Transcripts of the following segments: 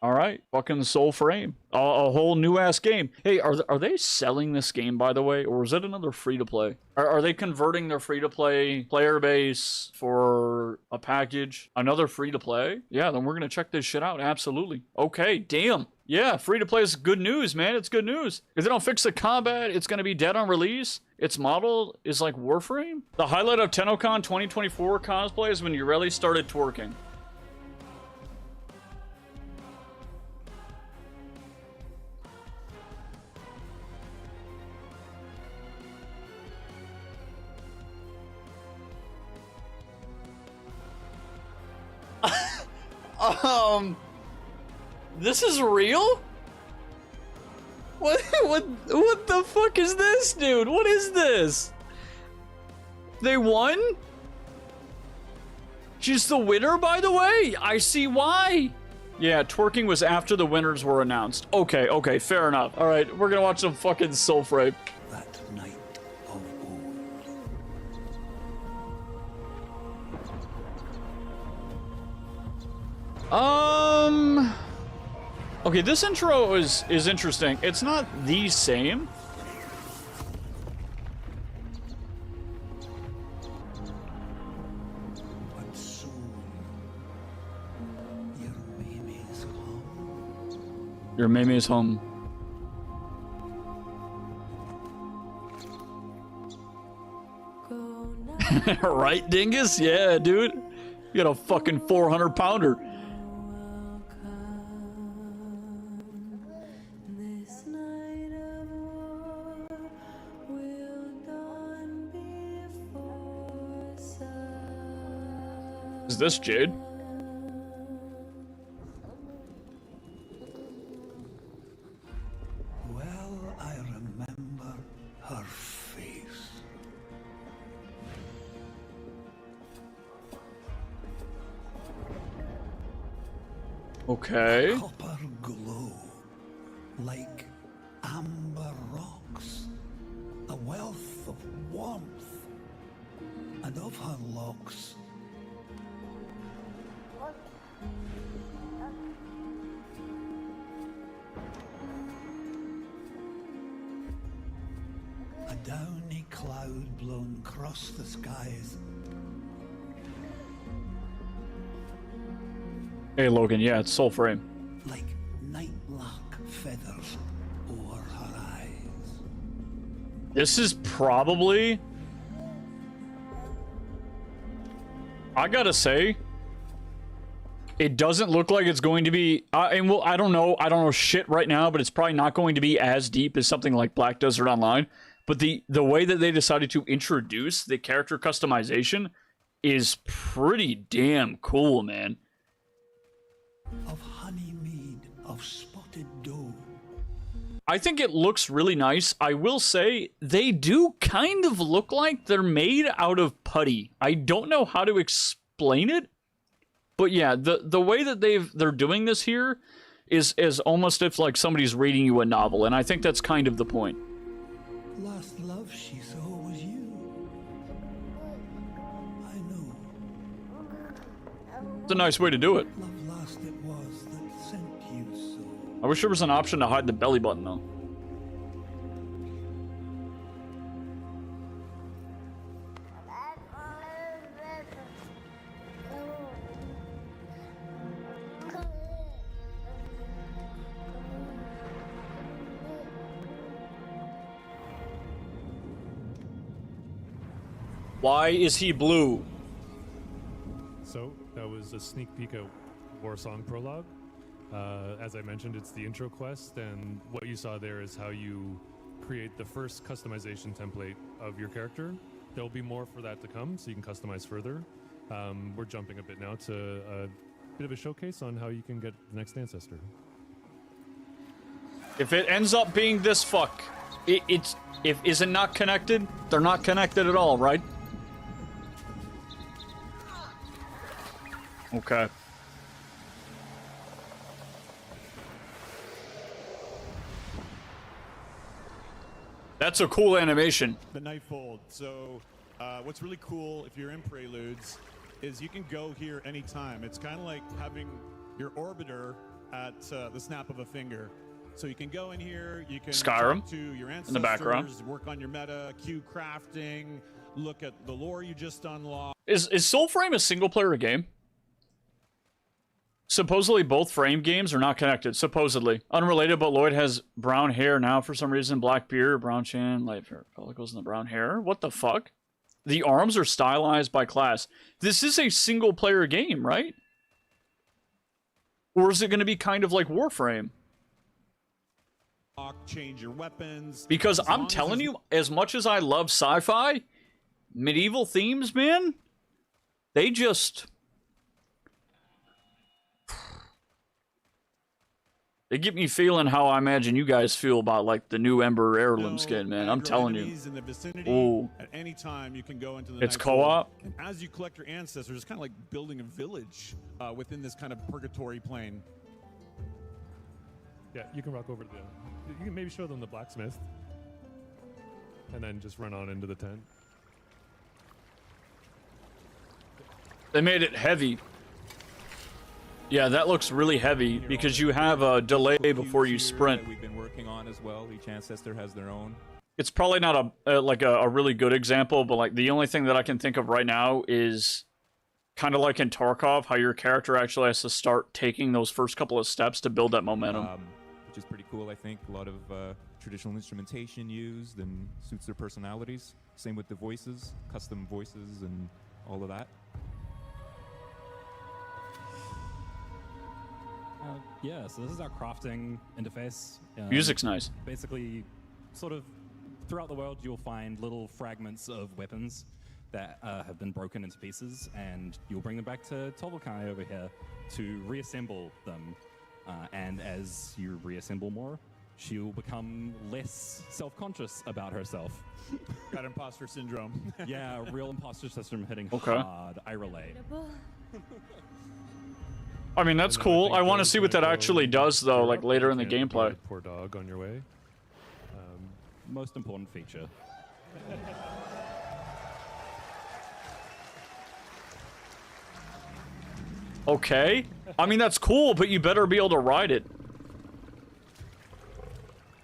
All right, fucking Soulframe, a whole new ass game. Hey, are they selling this game, by the way, or is it another free to play? Are they converting their free to play player base for a package? Another free to play? Yeah, then we're gonna check this shit out. Absolutely. Okay, damn. Yeah, free to play is good news, man. It's good news. If they don't fix the combat, it's gonna be dead on release. Its model is like Warframe. The highlight of TennoCon 2024 cosplay is when you really started twerking. This is real? What the fuck is this, dude? What is this? They won? She's the winner, by the way? I see why. Yeah, twerking was after the winners were announced. Okay, okay, fair enough. All right, we're gonna watch some fucking Soulframe. That night of old. Okay, this intro is interesting. It's not the same. but soon your baby's home. Your Mimi's home. Right, Dingus? Yeah, dude. You got a fucking 400-pounder. Is this Jade? Well, I remember her face. Okay. Copper glow, like amber rocks. A wealth of warmth, and of her locks. A downy cloud blown across the skies. Hey, Logan. Yeah, it's Soulframe. Like nightlark feathers o'er her eyes. This is probably... I gotta say, it doesn't look like it's going to be... and well, I don't know shit right now, but it's probably not going to be as deep as something like Black Desert Online. But the way that they decided to introduce the character customization is pretty damn cool, man. Of honey mead, of spotted dough. I think it looks really nice. I will say, they do kind of look like they're made out of putty. I don't know how to explain it. But yeah, the way that they're doing this here is almost if like somebody's reading you a novel, and I think that's kind of the point. Last love she saw was you. I know. It's a nice way to do it. Love last it was that sent you so. I wish there was an option to hide the belly button, though. Why is he blue? So that was a sneak peek at Warsong Prologue. As I mentioned, it's the intro quest, and what you saw there is how you create the first customization template of your character. There'll be more for that to come, so you can customize further. We're jumping a bit now to a bit of a showcase on how you can get the next ancestor. If it ends up being this fuck, is it not connected? They're not connected at all, right? Okay. That's a cool animation. The Nightfold. So what's really cool if you're in Preludes is you can go here anytime. It's kind of like having your orbiter at the snap of a finger. So you can go in here, you can Skyrim talk to your ancestors, in the background. work on your meta, queue crafting, look at the lore you just unlocked. Is Soulframe a single-player game? Supposedly both Frame games are not connected. Supposedly. Unrelated, but Lloyd has brown hair now for some reason. Black beard, brown chin, light hair follicles in the brown hair. What the fuck? The arms are stylized by class. This is a single-player game, right? Or is it going to be kind of like Warframe? Change your weapons. Because I'm telling you, as much as I love sci-fi, medieval themes, man, they just... They get me feeling how I imagine you guys feel about, like, the new Ember Heirloom skin, man. I'm telling you. In the vicinity, Ooh. at any time, you can go into the It's night co-op? world, and as you collect your ancestors, it's kind of like building a village within this kind of purgatory plane. Yeah, you can rock over to you can maybe show them the blacksmith, and then just run on into the tent. They made it heavy. Yeah, that looks really heavy because you have a delay before you sprint. We've been working on as well. Each ancestor has their own. It's probably not a really good example, but like the only thing that I can think of right now is kind of like in Tarkov, how your character actually has to start taking those first couple of steps to build that momentum. Which is pretty cool, I think. A lot of traditional instrumentation used and suits their personalities. Same with the voices, custom voices and all of that. Yeah, so this is our crafting interface. Music's nice. Basically, sort of throughout the world, you'll find little fragments of weapons that have been broken into pieces, and you'll bring them back to Tovelkai over here to reassemble them. And as you reassemble more, she'll become less self-conscious about herself. Got imposter syndrome. Yeah, real imposter system hitting Okay. hard. I relate. I mean, that's cool. I want to see what that actually does, though, like later in the gameplay. Poor dog on your way. Most important feature. Okay. I mean, that's cool, but you better be able to ride it.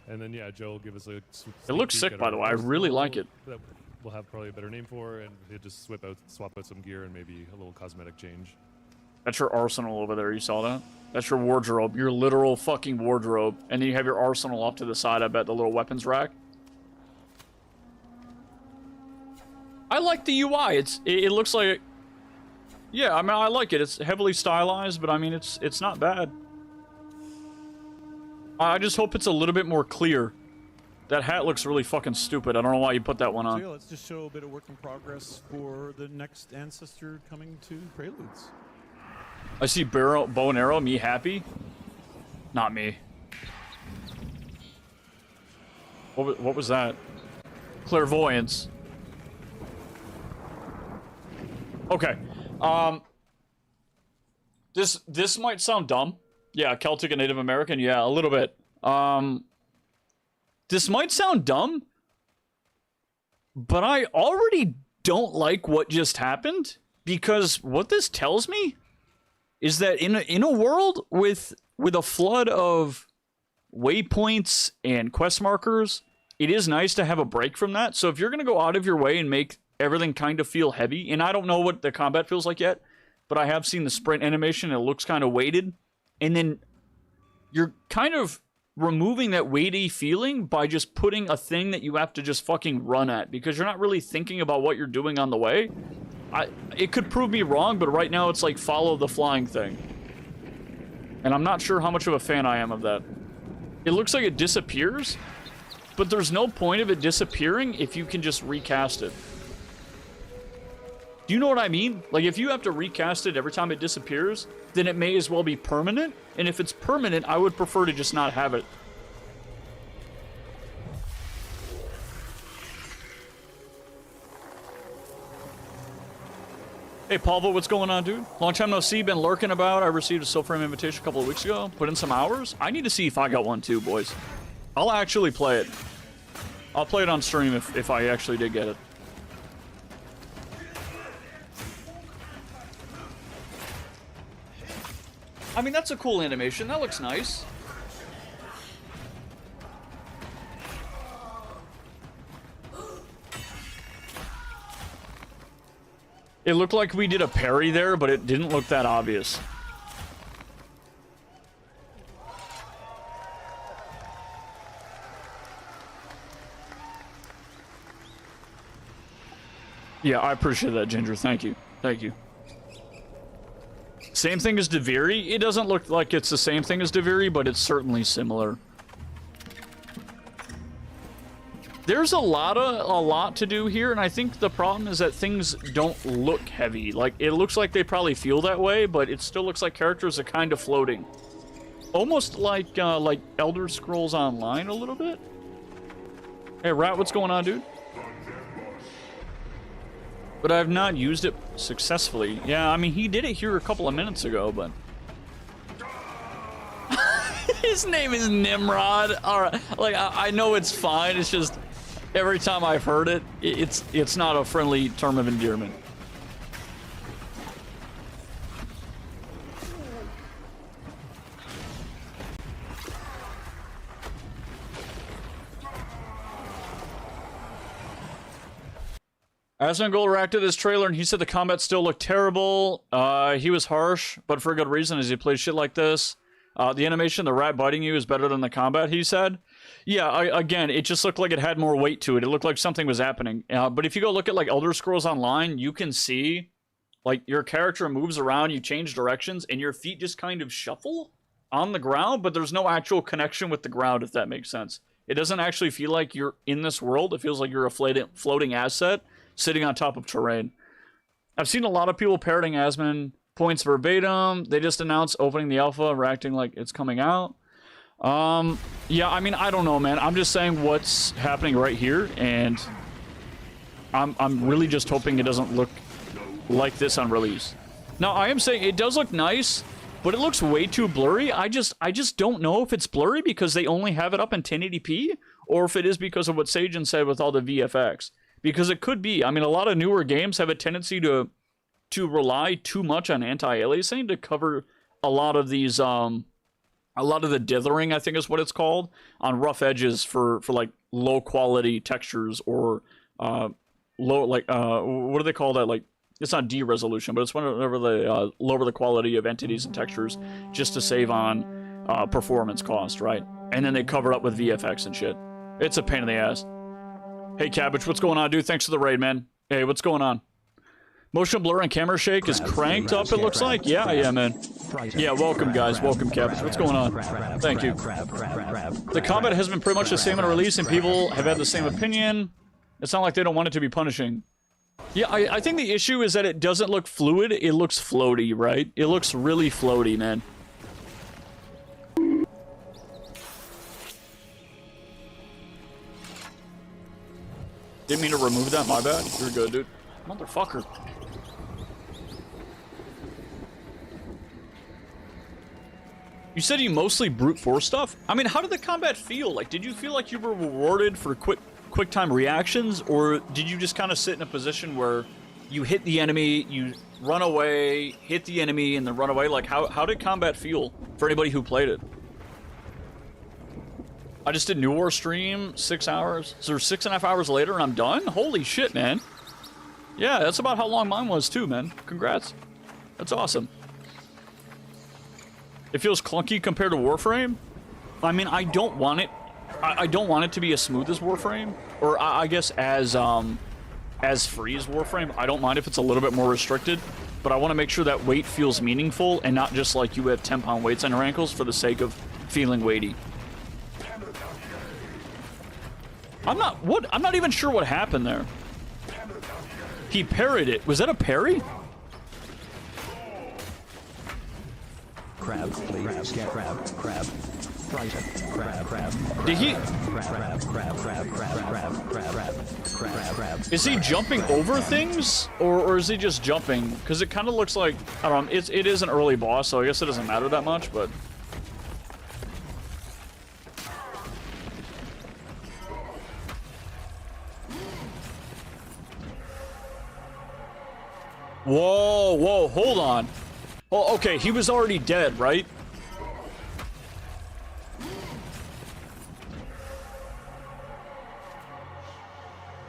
And then, yeah, Joe will give us a... It looks sick, by the way. I really like it. That we'll have probably a better name for, and he'll just swap out some gear and maybe a little cosmetic change. That's your arsenal over there. You saw that? That's your wardrobe. Your literal fucking wardrobe. And then you have your arsenal off to the side, I bet, the little weapons rack. I like the UI. It looks like... Yeah, I mean, I like it. It's heavily stylized, but I mean, it's not bad. I just hope it's a little bit more clear. That hat looks really fucking stupid. I don't know why you put that one So on. yeah, let's just show a bit of work in progress for the next ancestor coming to Preludes. I see bow and arrow. Me happy? Not me. What was that? Clairvoyance. Okay. This might sound dumb. Yeah, Celtic and Native American. Yeah, a little bit. This might sound dumb, but I already don't like what just happened, because what this tells me is that in a world with a flood of waypoints and quest markers, it is nice to have a break from that. So if you're going to go out of your way and make everything kind of feel heavy, and I don't know what the combat feels like yet, but I have seen the sprint animation and it looks kind of weighted, and then you're kind of removing that weighty feeling by just putting a thing that you have to just fucking run at, because you're not really thinking about what you're doing on the way. It could prove me wrong, but right now it's like follow the flying thing. And I'm not sure how much of a fan I am of that. It looks like it disappears, but there's no point of it disappearing if you can just recast it. Do you know what I mean? Like, if you have to recast it every time it disappears, then it may as well be permanent. And if it's permanent, I would prefer to just not have it. Hey, Paulvo, what's going on, dude? Long time no see, been lurking about. I received a Soulframe invitation a couple of weeks ago. Put in some hours. I need to see if I got one too, boys. I'll actually play it. I'll play it on stream if I actually did get it. I mean, that's a cool animation. That looks nice. It looked like we did a parry there, but it didn't look that obvious. Yeah, I appreciate that, Ginger. Thank you. Thank you. Same thing as Deviri. It doesn't look like it's the same thing as Deviri, but it's certainly similar. There's a lot to do here, and I think the problem is that things don't look heavy. Like, it looks like they probably feel that way, but it still looks like characters are kind of floating. Almost like Elder Scrolls Online a little bit. Hey, Rat, what's going on, dude? But I've not used it successfully. Yeah, I mean, he did it here a couple of minutes ago, but... His name is Nimrod. All right, like, I know it's fine. It's just... Every time I've heard it, it's not a friendly term of endearment. Asmongold reacted to this trailer and he said the combat still looked terrible. He was harsh, but for a good reason as he plays shit like this. The animation, the rat biting you, is better than the combat, he said. Yeah, again, it just looked like it had more weight to it. It looked like something was happening. But if you go look at, like, Elder Scrolls Online, you can see, like, your character moves around, you change directions, and your feet just kind of shuffle on the ground, but there's no actual connection with the ground, if that makes sense. It doesn't actually feel like you're in this world. It feels like you're a floating asset sitting on top of terrain. I've seen a lot of people parroting Asmon points verbatim. They just announced opening the alpha, reacting like it's coming out. Yeah, I mean, I don't know, man. I'm just saying what's happening right here, and I'm really just hoping it doesn't look like this on release. Now, I am saying it does look nice, but it looks way too blurry. I just don't know if it's blurry because they only have it up in 1080p, or if it is because of what Sajin said with all the VFX. Because it could be. I mean, a lot of newer games have a tendency to rely too much on anti-aliasing to cover a lot of these, a lot of the dithering, I think is what it's called, on rough edges for like low quality textures or low, like, what do they call that? Like, it's not de-resolution, but it's whenever they lower the quality of entities and textures just to save on performance cost, right? And then they cover it up with VFX and shit. It's a pain in the ass. Hey, Cabbage, what's going on, dude? Thanks for the raid, man. Hey, what's going on? Motion blur and camera shake is cranked up, it looks like. Yeah, man. Yeah, welcome, guys. Welcome, Cabbage. What's going on? Thank you. The combat has been pretty much the same in release, and people have had the same opinion. It's not like they don't want it to be punishing. Yeah, I think the issue is that it doesn't look fluid. It looks floaty, right? It looks really floaty, man. Didn't mean to remove that, my bad. You're good, dude. Motherfucker. You said you mostly brute force stuff? I mean, how did the combat feel? Like, did you feel like you were rewarded for quick time reactions, or did you just kind of sit in a position where you hit the enemy, you run away, hit the enemy, and then run away? Like, how did combat feel for anybody who played it? I just did New War stream, 6 hours. So 6.5 hours later and I'm done? Holy shit, man. Yeah, that's about how long mine was too, man. Congrats. That's awesome. It feels clunky compared to Warframe. I mean, I don't want it. I don't want it to be as smooth as Warframe, or I guess as free as Warframe. I don't mind if it's a little bit more restricted, but I want to make sure that weight feels meaningful and not just like you have 10-pound weights on your ankles for the sake of feeling weighty. I'm not even sure what happened there. He parried it. Was that a parry? Crab, please. Get crab. Right. Crab. Did he? Crab. Is he jumping over things, or is he just jumping? Because it kind of looks like, I don't know. It is an early boss, so I guess it doesn't matter that much. But whoa, hold on. Oh, okay, he was already dead, right?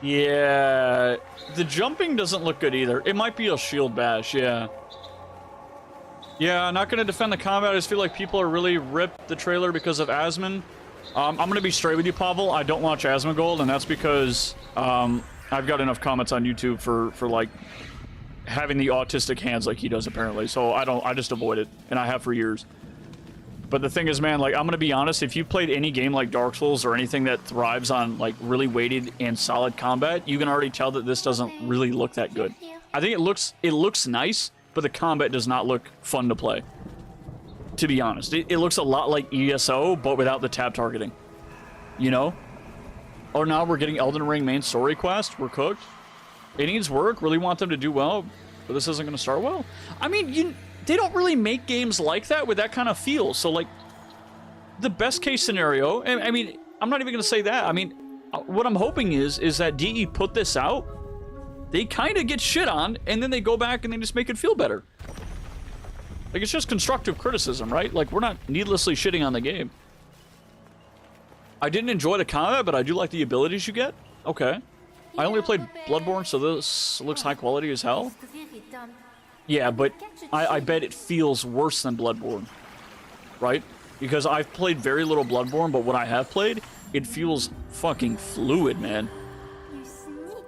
Yeah, the jumping doesn't look good either. It might be a shield bash, yeah. Yeah, not gonna defend the combat. I just feel like people are really ripped the trailer because of Asmon. I'm gonna be straight with you, Pavel. I don't watch Asmongold, and that's because I've got enough comments on YouTube for like having the autistic hands like he does apparently. So I just avoid it, and I have for years. But the thing is, man, like, I'm gonna be honest, if you played any game like Dark Souls or anything that thrives on, like, really weighted and solid combat, you can already tell that this doesn't really look that good. I think it looks nice, but the combat does not look fun to play. To be honest. It looks a lot like ESO, but without the tab targeting. You know? Oh, now we're getting Elden Ring main story quest. We're cooked. It needs work. Really want them to do well, but this isn't gonna start well. I mean, they don't really make games like that with that kind of feel. So, like, the best case scenario, I mean, I'm not even going to say that. I mean, what I'm hoping is that DE put this out, they kind of get shit on, and then they go back and they just make it feel better. Like, it's just constructive criticism, right? Like, we're not needlessly shitting on the game. I didn't enjoy the combat, but I do like the abilities you get. Okay. I only played Bloodborne, so this looks high quality as hell. Yeah, but I bet it feels worse than Bloodborne, right? Because I've played very little Bloodborne, but what I have played, it feels fucking fluid, man. You sneak.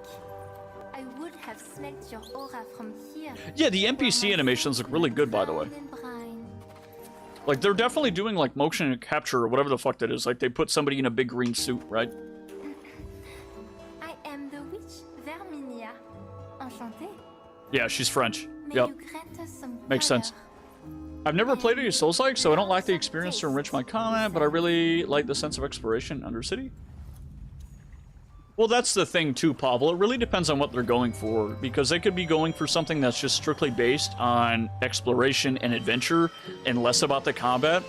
I would have smelled your aura from here. Yeah, the NPC animations look really good, by the way. Like, they're definitely doing, like, motion capture or whatever the fuck that is. Like, they put somebody in a big green suit, right? I am the witch Verminia. Enchantée. Yeah, she's French. May Yep. you grant us some Makes sense. color. I've never played any Soulslike, so I don't lack the experience to enrich my comment, but I really like the sense of exploration in Undercity. Well, that's the thing too, Pavel. It really depends on what they're going for, because they could be going for something that's just strictly based on exploration and adventure and less about the combat.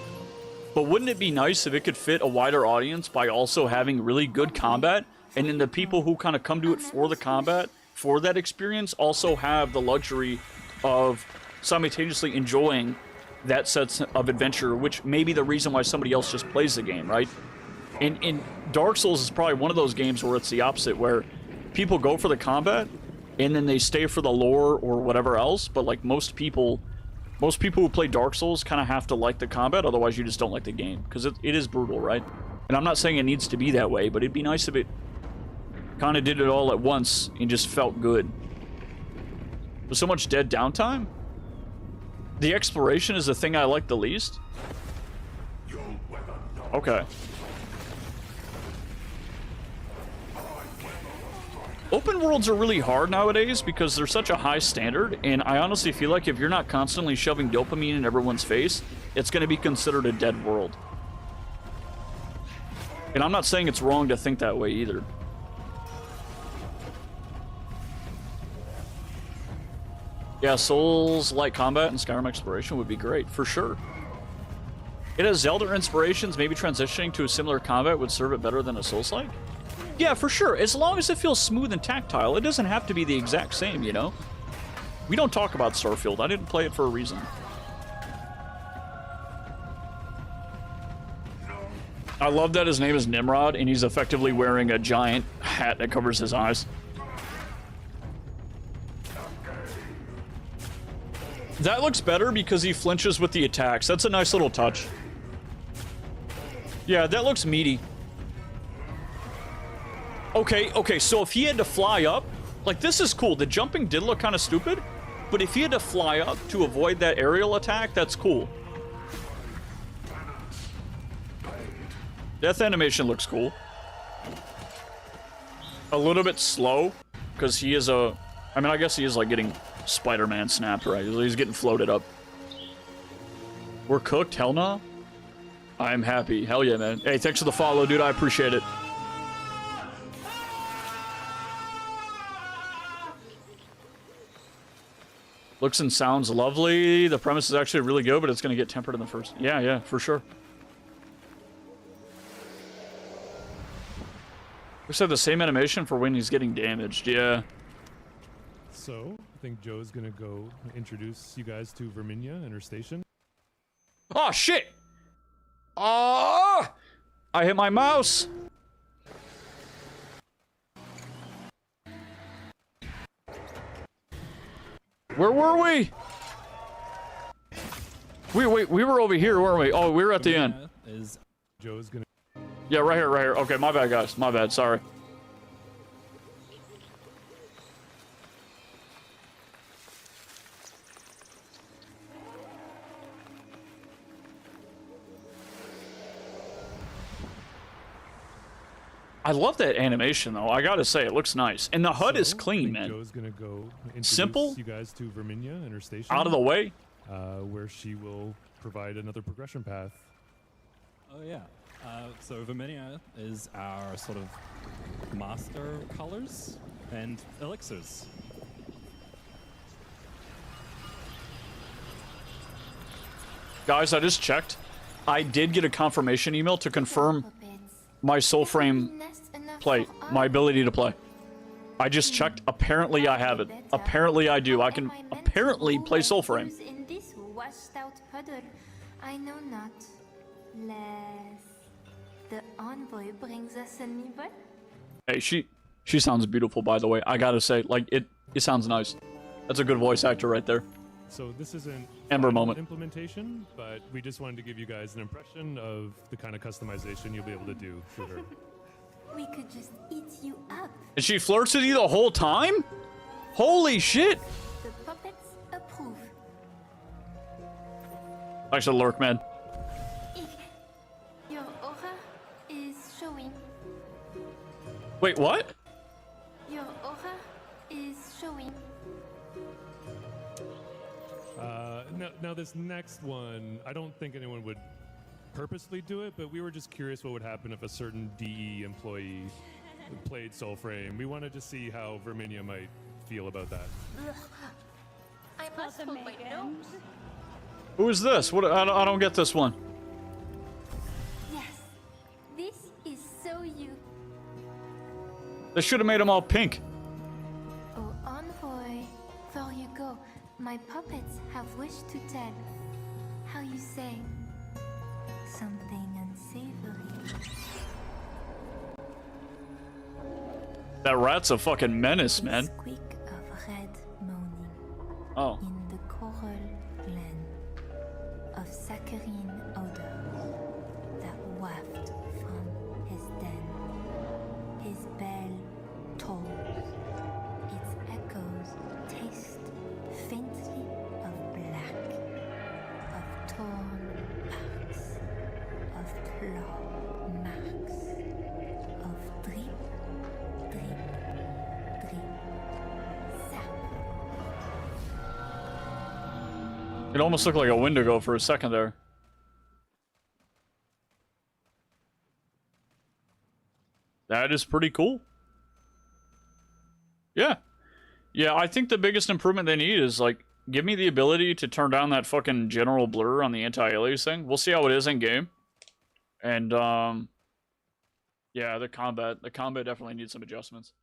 But wouldn't it be nice if it could fit a wider audience by also having really good combat, and then the people who kind of come to it for the combat, for that experience, also have the luxury of simultaneously enjoying that sense of adventure, which may be the reason why somebody else just plays the game, right? And Dark Souls is probably one of those games where it's the opposite, where people go for the combat and then they stay for the lore or whatever else. But like most people who play Dark Souls kind of have to like the combat, otherwise you just don't like the game, because it is brutal, right? And I'm not saying it needs to be that way, but it'd be nice if it kind of did it all at once and just felt good. With so much dead downtime, the exploration is the thing I like the least. Okay. Open worlds are really hard nowadays because they're such a high standard, and I honestly feel like if you're not constantly shoving dopamine in everyone's face, it's going to be considered a dead world. And I'm not saying it's wrong to think that way either. Yeah, Souls-like combat and Skyrim exploration would be great, for sure. It has Zelda inspirations, maybe transitioning to a similar combat would serve it better than a Souls-like? Yeah, for sure. As long as it feels smooth and tactile, it doesn't have to be the exact same, you know? We don't talk about Starfield. I didn't play it for a reason. I love that his name is Nimrod, and he's effectively wearing a giant hat that covers his eyes. That looks better because he flinches with the attacks. That's a nice little touch. Yeah, that looks meaty. Okay, so if he had to fly up, like, this is cool. The jumping did look kind of stupid, but if he had to fly up to avoid that aerial attack, that's cool. Death animation looks cool. A little bit slow, because he is a... I mean, I guess he is, like, getting Spider-Man snapped, right? He's getting floated up. We're cooked? Hell no? I'm happy. Hell yeah, man. Hey, thanks for the follow, dude. I appreciate it. Looks and sounds lovely. The premise is actually really good, but it's going to get tempered in the first... Yeah, for sure. Looks like the same animation for when he's getting damaged, yeah. So, I think Joe's gonna go introduce you guys to Verminia and her station. Oh, shit! Oh! I hit my mouse! Where were we? Wait, we were over here, weren't we? Oh, we were at the end. Joe's gonna... Yeah, right here, right here. Okay, my bad, guys. My bad, sorry. I love that animation, though. I gotta say, it looks nice. And the HUD is clean, man. Joe's gonna go introduce Simple. you guys to Verminia and her station. Out of the way. Where she will provide another progression path. Oh yeah. So Verminia is our sort of master colors and elixirs. Guys, I just checked. I did get a confirmation email to confirm my Soulframe play, my ability to play. I just checked. Apparently I have it. Apparently I do. I can apparently play Soulframe. In this washed out puddle, I know not. Less. The envoy brings us a nibble. Hey, she sounds beautiful, by the way. I gotta say, like, it sounds nice. That's a good voice actor right there. So this isn't Ember moment. implementation, but we just wanted to give you guys an impression of the kind of customization you'll be able to do through her. We could just eat you up. And she flirts with you the whole time? Holy shit! The puppets approve. I should lurk, man. Your aura is showing. Wait, what? Your aura is showing. Now this next one, I don't think anyone would purposely do it, but we were just curious what would happen if a certain DE employee played Soulframe. We wanted to see how Verminia might feel about that. I must hold my nose. Who is this? What? I don't get this one. Yes, this is so you. They should have made them all pink. Oh, envoy, there you go. My puppets have wished to tell. How you say? Something unsavory. That rat's a fucking menace, man. Squeak of red moaning Oh. in the coral glen of saccharine odor that waft from his den. His bell tolls. Its echoes taste faintly of black, of torn parts, of claw marks, of drip, drip, drip, zap. It almost looked like a Wendigo for a second there. That is pretty cool. Yeah. Yeah, I think the biggest improvement they need is, like, give me the ability to turn down that fucking general blur on the anti-alias thing. We'll see how it is in game. And, yeah, the combat definitely needs some adjustments.